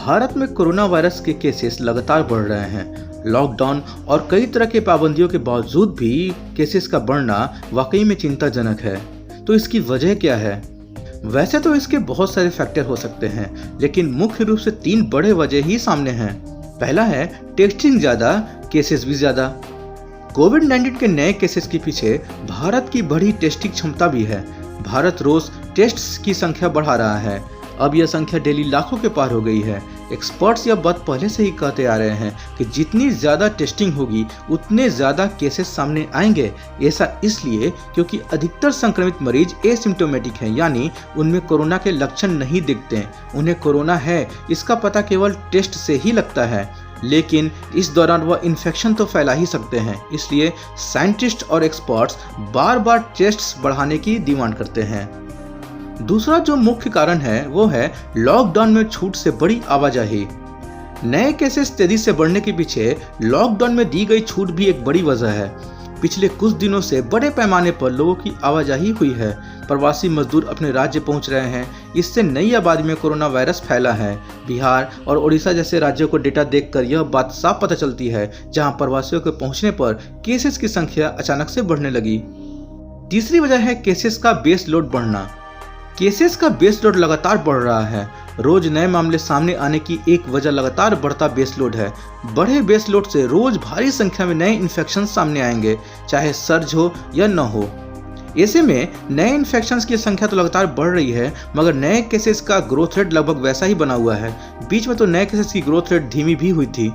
भारत में corona virus के cases लगातार बढ़ रहे हैं। लॉकडाउन और कई तरह के पाबंदियों के बावजूद भी केसेस का बढ़ना वाकई में चिंताजनक है। तो इसकी वजह क्या है? वैसे तो इसके बहुत सारे फैक्टर हो सकते हैं, लेकिन मुख्य रूप से 3 बड़े वजह ही सामने हैं। पहला है टेस्टिंग ज़्यादा, केसेस भी ज़्यादा। कोविड-19 के नए केसेस के पीछे भारत की बढ़ी टेस्टिंग क्षमता भी है। भारत रोज टेस्ट्स की संख्या बढ़ा रहा है। अब यह संख्या डेली लाखों के पार हो गई है। एक्सपर्ट्स यह बात पहले से ही कहते आ रहे हैं कि जितनी ज़्यादा टेस्टिंग होगी उतने ज़्यादा केसेस सामने आएंगे। ऐसा इसलिए क्योंकि अधिकतर संक्रमित मरीज एसिम्टोमेटिक हैं, यानी उनमें कोरोना के लक्षण नहीं दिखते। उन्हें कोरोना है इसका पता केवल टेस्ट से ही लगता है, लेकिन इस दौरान वह इन्फेक्शन तो फैला ही सकते हैं। इसलिए साइंटिस्ट और एक्सपर्ट्स बार बार टेस्ट्स बढ़ाने की डिमांड करते हैं। दूसरा जो मुख्य कारण है वो है लॉकडाउन में छूट से बड़ी आवाजाही। नए केसेस तेजी से बढ़ने के पीछे लॉकडाउन में दी गई छूट भी एक बड़ी वजह है। पिछले कुछ दिनों से बड़े पैमाने पर लोगों की आवाजाही हुई है। प्रवासी मजदूर अपने राज्य पहुंच रहे हैं। इससे नई आबादी में कोरोना वायरस फैला है। बिहार और उड़ीसा जैसे राज्यों को डेटा देखकर यह बात साफ पता चलती है, जहां प्रवासियों के पहुंचने पर केसेस की संख्या अचानक से बढ़ने लगी। तीसरी वजह है केसेस का बेस लोड बढ़ना। केसेस का बेस लोड लगातार बढ़ रहा है। रोज नए मामले सामने आने की एक वजह लगातार बढ़ता बेस लोड है। बढ़े बेस लोड से रोज भारी संख्या में नए इन्फेक्शन सामने आएंगे, चाहे सर्ज हो या न हो। ऐसे में नए इन्फेक्शंस की संख्या तो लगातार बढ़ रही है, मगर नए केसेस का ग्रोथ रेट लगभग वैसा ही बना हुआ है। बीच में तो नए केसेस की ग्रोथ रेट धीमी भी हुई थी।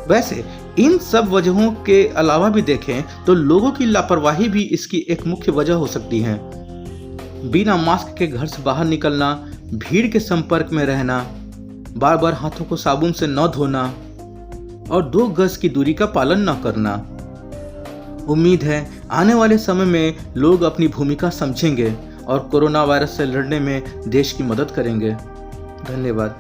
वैसे इन सब वजहों के अलावा भी देखें तो लोगों की लापरवाही भी इसकी एक मुख्य वजह हो सकती है। बिना मास्क के घर से बाहर निकलना, भीड़ के संपर्क में रहना, बार बार हाथों को साबुन से न धोना और 2 गज की दूरी का पालन न करना। उम्मीद है आने वाले समय में लोग अपनी भूमिका समझेंगे और कोरोना वायरस से लड़ने में देश की मदद करेंगे। धन्यवाद।